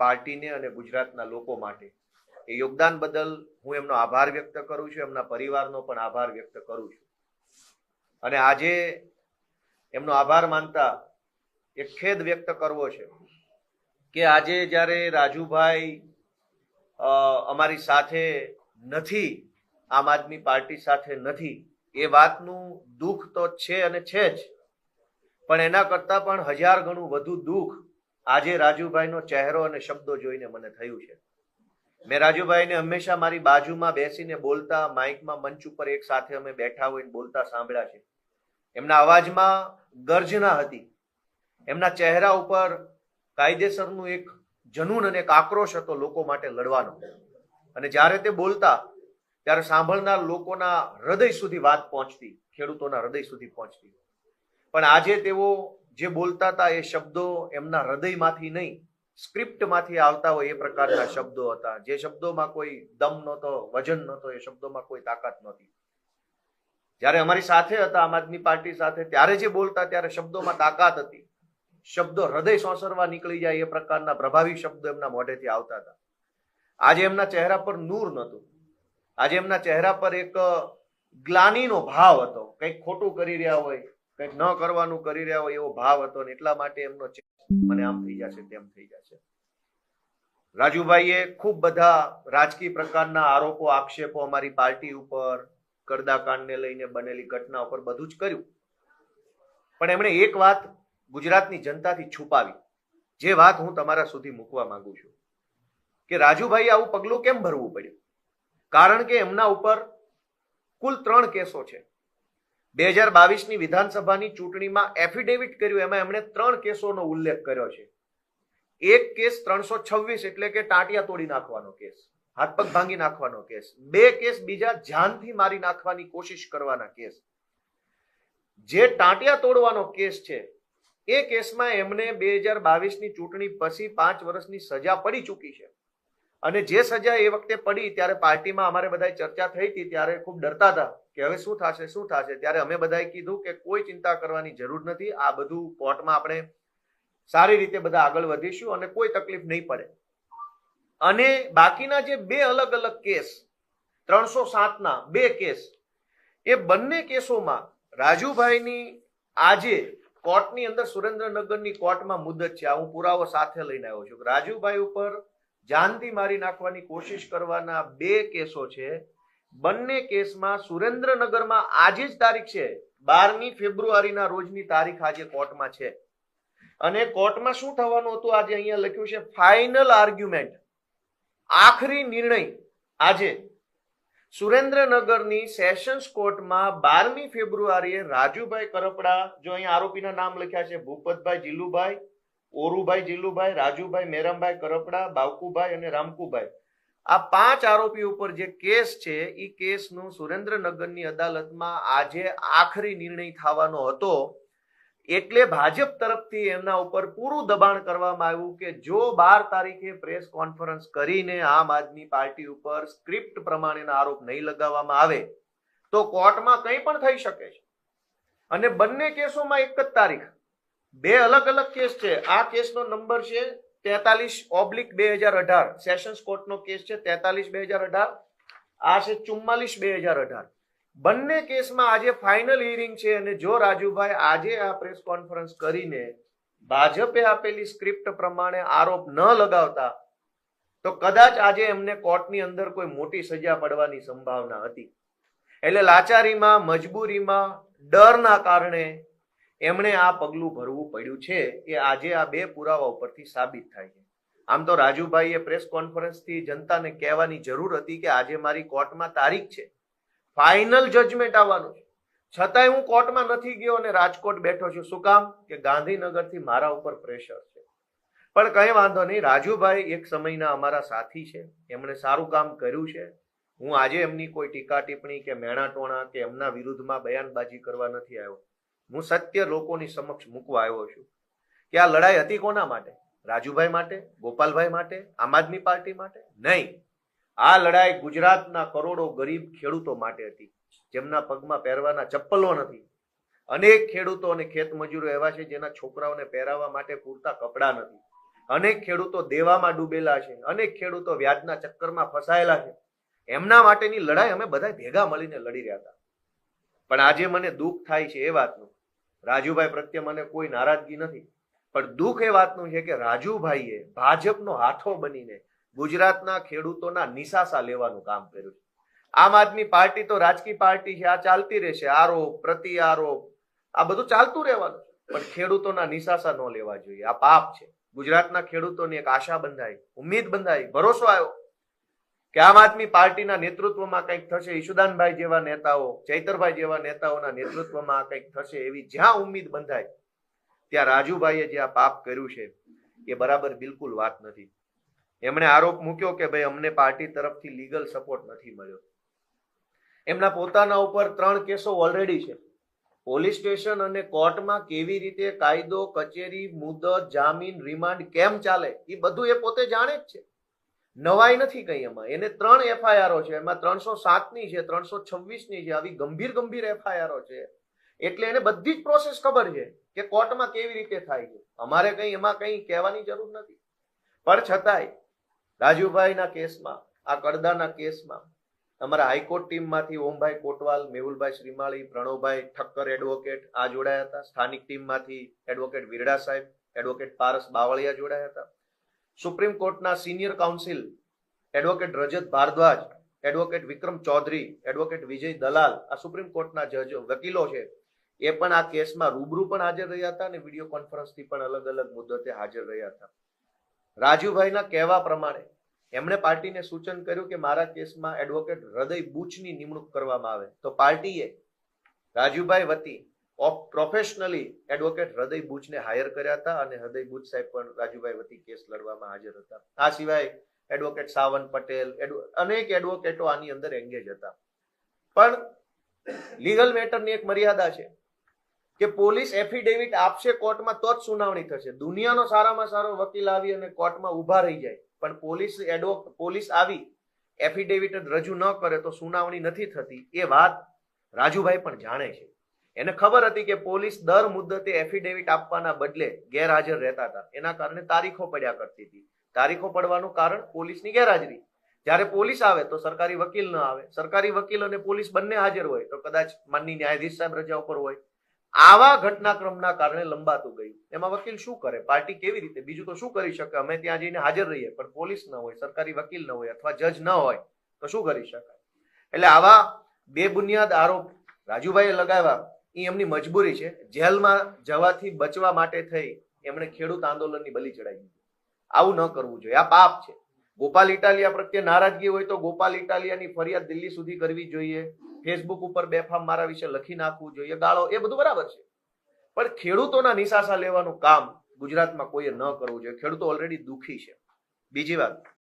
પાર્ટીને અને ગુજરાતના લોકો માટે એ યોગદાન બદલ હું એમનો આભાર વ્યક્ત કરું છું, એમના પરિવારનો પણ આભાર વ્યક્ત કરું છું. અને આજે એમનો આભાર માનતા એક ખેદ વ્યક્ત કરવો છે કે આજે જ્યારે રાજુભાઈ અમારી સાથે નથી, આમ આદમી પાર્ટી સાથે નથી, એ વાતનું દુઃખ તો છે અને છે જ, પણ એના કરતા પણ 1000 ગણું વધુ દુઃખ આજે રાજુભાઈનો ચહેરો અને શબ્દો જોઈને મને થયું છે. મેં રાજુભાઈને હંમેશા મારી બાજુમાં બેસીને બોલતા, માઇકમાં મંચ ઉપર એક સાથે અમે બેઠા હોઈને બોલતા સાંભળ્યા છે. એમના અવાજમાં ગર્જના હતી, એમના ચહેરા ઉપર કાયદેસરનું એક જનૂન અને એક આક્રોશ હતો લોકો માટે લડવાનો. અને જ્યારે તે બોલતા ત્યારે સાંભળનાર લોકોના હૃદય સુધી વાત પહોંચતી, ખેડૂતોના હૃદય સુધી પહોંચતી. પણ આજે તેઓ જે બોલતા હતા એ શબ્દો એમના હૃદયમાંથી નહીં, સ્ક્રિપ્ટમાંથી આવતા હોય એ પ્રકારના શબ્દો હતા. જે શબ્દોમાં કોઈ દમ નહોતો, વજન નહોતો, એ શબ્દોમાં કોઈ તાકાત નહોતી. જ્યારે અમારી સાથે હતા, આમ આદમી પાર્ટી સાથે, ત્યારે જે બોલતા ત્યારે શબ્દોમાં તાકાત હતી, શબ્દો હૃદય સોંસરવા નીકળી જાય એ પ્રકારના પ્રભાવી શબ્દો એમના મોઢેથી આવતા હતા. આજે એમના ચહેરા પર નૂર નહોતું. આજે એમના ચહેરા પર એક ગ્લાનીનો ભાવ હતો, કંઈક ખોટું કરી રહ્યા હોય, કંઈક ન કરવાનું કરી રહ્યા હોય એવો ભાવ હતો. અને એટલા માટે એમનો મને આમ થઈ જશે, તેમ થઈ જશે. રાજુભાઈએ ખૂબ બધા રાજકીય પ્રકારના આરોપો, આક્ષેપો અમારી પાર્ટી ઉપર, કરદાકાંડને લઈને બનેલી ઘટના ઉપર બધું જ કર્યું. પણ એમણે એક વાત ગુજરાતની જનતાથી છુપાવી, જે વાત હું તમારા સુધી મૂકવા માંગુ છું કે રાજુભાઈ આવું પગલું કેમ ભરવું પડ્યું. કારણ કે એમના ઉપર કુલ 3 કેસો છે. 2022ની વિધાનસભાની ચૂંટણીમાં એફિડેવિટ કર્યું, એમાં એમણે 3 કેસોનો ઉલ્લેખ કર્યો છે. એક કેસ 326 એટલે કે ટાંટિયા તોડી નાખવાનો કેસ, હાથ પગ ભાંગી નાખવાનો કેસ. 2 કેસ બીજા જાનથી મારી નાખવાની કોશિશ કરવાના કેસ. જે ટાંટિયા તોડવાનો કેસ છે એ કેસમાં એમને 2022ની ચૂંટણી પછી 5 વર્ષની સજા પડી ચૂકી છે. અને જે સજા એ વખતે પડી ત્યારે પાર્ટીમાં અમારે બધાય ચર્ચા થઈ હતી, ત્યારે ખૂબ ડરતા હતા કે હવે શું થશે શું થશે. ત્યારે અમે બધાએ કીધું કે કોઈ ચિંતા કરવાની જરૂર નથી, આ બધું કોર્ટમાં આપણે સારી રીતે બધા આગળ વધીશું અને કોઈ તકલીફ નહીં પડે. અને બાકીના જે 2 અલગ અલગ કેસ, 307ના 2 કેસ, એ બંને કેસોમાં રાજુભાઈની આજે કોર્ટની અંદર, સુરેન્દ્રનગરની કોર્ટમાં મુદત છે. આ હું પુરાવો સાથે લઈને આવ્યો છું. રાજુભાઈ ઉપર જાનથી મારી નાખવાની કોશિશ કરવાના 2 કેસો છે. બંને કેસમાં સુરેન્દ્રનગરમાં આજે જ તારીખ છે, 12મી ફેબ્રુઆરીના રોજની તારીખ આજે કોર્ટમાં છે. અને કોર્ટમાં શું થવાનું હતું આજે અહીંયા લખ્યું છે, ફાઇનલ આર્ગ્યુમેન્ટ, આખરી નિર્ણય આજે સુરેન્દ્રનગરની સેશન્સ કોર્ટમાં 12મી ફેબ્રુઆરીએ રાજુભાઈ કરપડા, જો અહીંયા આરોપીના નામ લખ્યા છે, ભૂપતભાઈ જીલુભાઈ, ઓરુભાઈ જીલુભાઈ, રાજુભાઈ મેરામભાઈ કરપડા, બાવકુભાઈ અને રામકુભાઈ, આ 5 આરોપી ઉપર જે કેસ છે એ કેસનું સુરેન્દ્રનગરની અદાલતમાં આજે આખરી નિર્ણય થવાનો હતો. એટલે ભાજપ તરફથી એમના ઉપર પૂરું દબાણ કરવામાં આવ્યું કે જો 12 તારીખે પ્રેસ કોન્ફરન્સ કરીને આમ આદમી પાર્ટી ઉપર સ્ક્રિપ્ટ પ્રમાણેના આરોપ નહીં લગાવવામાં આવે તો કોર્ટમાં કંઈ પણ થઈ શકે છે. અને બંને કેસોમાં એક જ તારીખ, 2 અલગ અલગ કેસ છે. આ કેસનો નંબર છે 43/2018, સેશન્સ કોર્ટનો કેસ છે 43/2018, આ છે 44/2018. બંને કેસમાં આજે ફાઇનલ હિયરિંગ છે. અને જો રાજુભાઈ આજે આ પ્રેસ કોન્ફરન્સ કરીને ભાજપે આપેલી સ્ક્રિપ્ટ પ્રમાણે આરોપ ન લગાવતા તો કદાચ આજે એમને કોર્ટની અંદર કોઈ મોટી સજા પડવાની સંભાવના હતી. એટલે લાચારીમાં, મજબૂરીમાં, ડરના કારણે એમણે આ પગલું ભરવું પડ્યું છે. એ આજે આ 2 પુરાવા ઉપરથી સાબિત થાય છે. આમ તો રાજુભાઈએ પ્રેસ કોન્ફરન્સથી જનતાને કહેવાની જરૂર હતી કે આજે મારી કોર્ટમાં તારીખ છે, ફાઇનલ જજમેન્ટ આવવાનું છે, છતાંય હું કોર્ટમાં નથી ગયો અને રાજકોટ બેઠો છું. શું કામ? કે ગાંધીનગરથી મારા ઉપર પ્રેશર છે. પણ કંઈ વાંધો નહીં, રાજુભાઈ એક સમયના અમારા સાથી છે, એમણે સારું કામ કર્યું છે. હું આજે એમની કોઈ ટીકા ટિપ્પણી કે મેણા ટોણા કે એમના વિરુદ્ધમાં બયાનબાજી કરવા નથી આવ્યો. હું સત્ય લોકોની સમક્ષ મૂકવા આવ્યો છું કે આ લડાઈ હતી કોના માટે? રાજુભાઈ માટે, ગોપાલભાઈ માટે, આમ આદમી પાર્ટી માટે? નહીં. આ લડાઈ ગુજરાતના કરોડો ગરીબ ખેડૂતો માટે હતી, જેમના પગમાં પહેરવાના ચપ્પલો નથી. અનેક ખેડૂતો અને ખેત મજૂરો એવા છે જેના છોકરાઓને પહેરાવવા માટે પૂરતા કપડા નથી. અનેક ખેડૂતો દેવામાં ડૂબેલા છે, અનેક ખેડૂતો વ્યાજના ચક્કરમાં ફસાયેલા છે. એમના માટેની લડાઈ અમે બધા ભેગા મળીને લડી રહ્યા હતા. પણ આજે મને દુઃખ થાય છે એ વાતનું, રાજુભાઈ પ્રત્યે મને કોઈ નારાજગી નથી, પણ દુઃખ એ વાતનું છે કે રાજુભાઈએ ભાજપનો હાથો બનીને ગુજરાતના ખેડૂતોના નિશાસા લેવાનું કામ કર્યું છે. આમ આદમી પાર્ટી તો રાજકીય પાર્ટી છે, આ ચાલતી રહેશે, આરોપ પ્રતિ આરોપ આ બધું ચાલતું રહેવાનું, પણ ખેડૂતોના નિશાસા ન લેવા જોઈએ. આ પાપ છે. ગુજરાતના ખેડૂતોની એક આશા બંધાઈ, ઉમ્મીદ બંધાઈ, ભરોસો આવ્યો કે આમ આદમી પાર્ટીના નેતૃત્વમાં કંઈક થશે, ઈશુદાનભાઈ જેવા નેતાઓ, ચૈતરભાઈ જેવા નેતાઓના નેતૃત્વમાં કંઈક થશે, એવી જ્યાં ઉમ્મીદ બંધાય ત્યાં રાજુભાઈએ જે આ પાપ કર્યું છે એ બરાબર બિલકુલ વાત નથી. એમણે આરોપ મૂક્યો કે ભાઈ અમને પાર્ટી તરફથી લીગલ સપોર્ટ નથી મળ્યો. એમના પોતાના ઉપર 3 કેસો ઓલરેડી છે. પોલીસ સ્ટેશન અને કોર્ટમાં કેવી રીતે કાયદો, કચેરી, મુદત, જામીન, રિમાન્ડ કેમ ચાલે એ બધું એ પોતે જાણે જ છે. નવાઈ નથી કઈ એમાં. એને 3 એફઆઈઆરો છે, એમાં 307ની છે, 326ની છે, આવી ગંભીર એફઆઈઆરો છે. એટલે એને બધી જ પ્રોસેસ ખબર છે કે કોર્ટમાં કેવી રીતે થાય છે. અમારે કઈ એમાં કઈ કહેવાની જરૂર નથી. પણ છતાંય રાજુભાઈના કેસમાં, આ કડદાના કેસમાં અમારા હાઈકોર્ટ ટીમમાંથી ઓમભાઈ કોટવાલ, મેહુલભાઈ શ્રીમાળી, પ્રણવભાઈ ઠક્કર એડવોકેટ આ જોડાયા હતા. સ્થાનિક ટીમમાંથી એડવોકેટ વિરડા સાહેબ, એડવોકેટ પારસ બાવળિયા જોડાયા હતા. સુપ્રીમ કોર્ટના સિનિયર કાઉન્સિલ એડવોકેટ રજત ભારદ્વાજ, એડવોકેટ વિક્રમ ચૌધરી, એડવોકેટ વિજય દલાલ, આ સુપ્રીમ કોર્ટના જજ વકીલો છે, એ પણ આ કેસમાં રૂબરૂ પણ હાજર રહ્યા હતા અને વિડીયો કોન્ફરન્સથી પણ અલગ અલગ મુદ્દતે હાજર રહ્યા હતા. રાજુભાઈના કહેવા પ્રમાણે એમણે પાર્ટીને સૂચન કર્યું કે મારા કેસમાં એડવોકેટ હૃદય બુચની નિમણૂક કરવામાં આવે, તો પાર્ટીએ રાજુભાઈ વતી પ્રોફેશનલી એડવોકેટ હૃદય બુચને હાયર કર્યા હતા અને હૃદય બુચ સાહેબ પણ રાજુભાઈ વતી કેસ લડવામાં હાજર હતા. આ સિવાય એડવોકેટ સાવન પટેલ, અનેક એડવોકેટો આની અંદર એંગેજ હતા. પણ લીગલ મેટરની એક મર્યાદા છે કે પોલીસ એફિડેવિટ આપશે કોર્ટમાં તો જ સુનાવણી થશે. દુનિયાનો સારામાં સારો વકીલ આવી અને કોર્ટમાં ઉભા રહી જાય, પણ પોલીસ આવી એફિડેવિટ રજૂ ન કરે તો સુનાવણી નથી થતી. એ વાત રાજુભાઈ પણ જાણે છે. એને ખબર હતી કે પોલીસ દર મુદ્દતે એફિડેવિટ આપવાના બદલે ગેરહાજર રહેતા હતા, એના કારણે તારીખો પડ્યા કરતી હતી. તારીખો પડવાનું કારણ પોલીસની ગેરહાજરી. જ્યારે પોલીસ આવે તો સરકારી વકીલ ન આવે, સરકારી વકીલ અને પોલીસ બંને હાજર હોય તો કદાચ માનની ન્યાયાધીશ સાહેબ રજા ઉપર હોય. આવા ઘટનાક્રમના કારણે લંબાતું ગયું. એમાં વકીલ શું કરે, પાર્ટી કેવી રીતે, બીજું તો શું કરી શકે? અમે ત્યાં જઈને હાજર રહીએ, પણ પોલીસ ન હોય, સરકારી વકીલ ન હોય અથવા જજ ન હોય તો શું કરી શકાય? એટલે આવા બેબુનિયાદ આરોપ રાજુભાઈએ લગાવ્યા એ એમની મજબૂરી છે. જેલમાં જવાથી બચવા માટે થઈ એમણે ખેડૂત આંદોલનની બલી ચડાવી. આવું ન કરવું જોઈએ, આ પાપ છે. ગોપાલ ઇટાલિયા પ્રત્યે નારાજગી હોય તો ગોપાલ ઇટાલિયાની ફરિયાદ દિલ્હી સુધી કરવી જોઈએ. ફેસબુક ઉપર બેફામ મારા વિશે લખી નાખવું જોઈએ, ગાળો, એ બધું બરાબર છે. પણ ખેડૂતોના નિશાસા લેવાનું કામ ગુજરાતમાં કોઈએ ન કરવું જોઈએ. ખેડૂતો ઓલરેડી દુઃખી છે. બીજી વાત,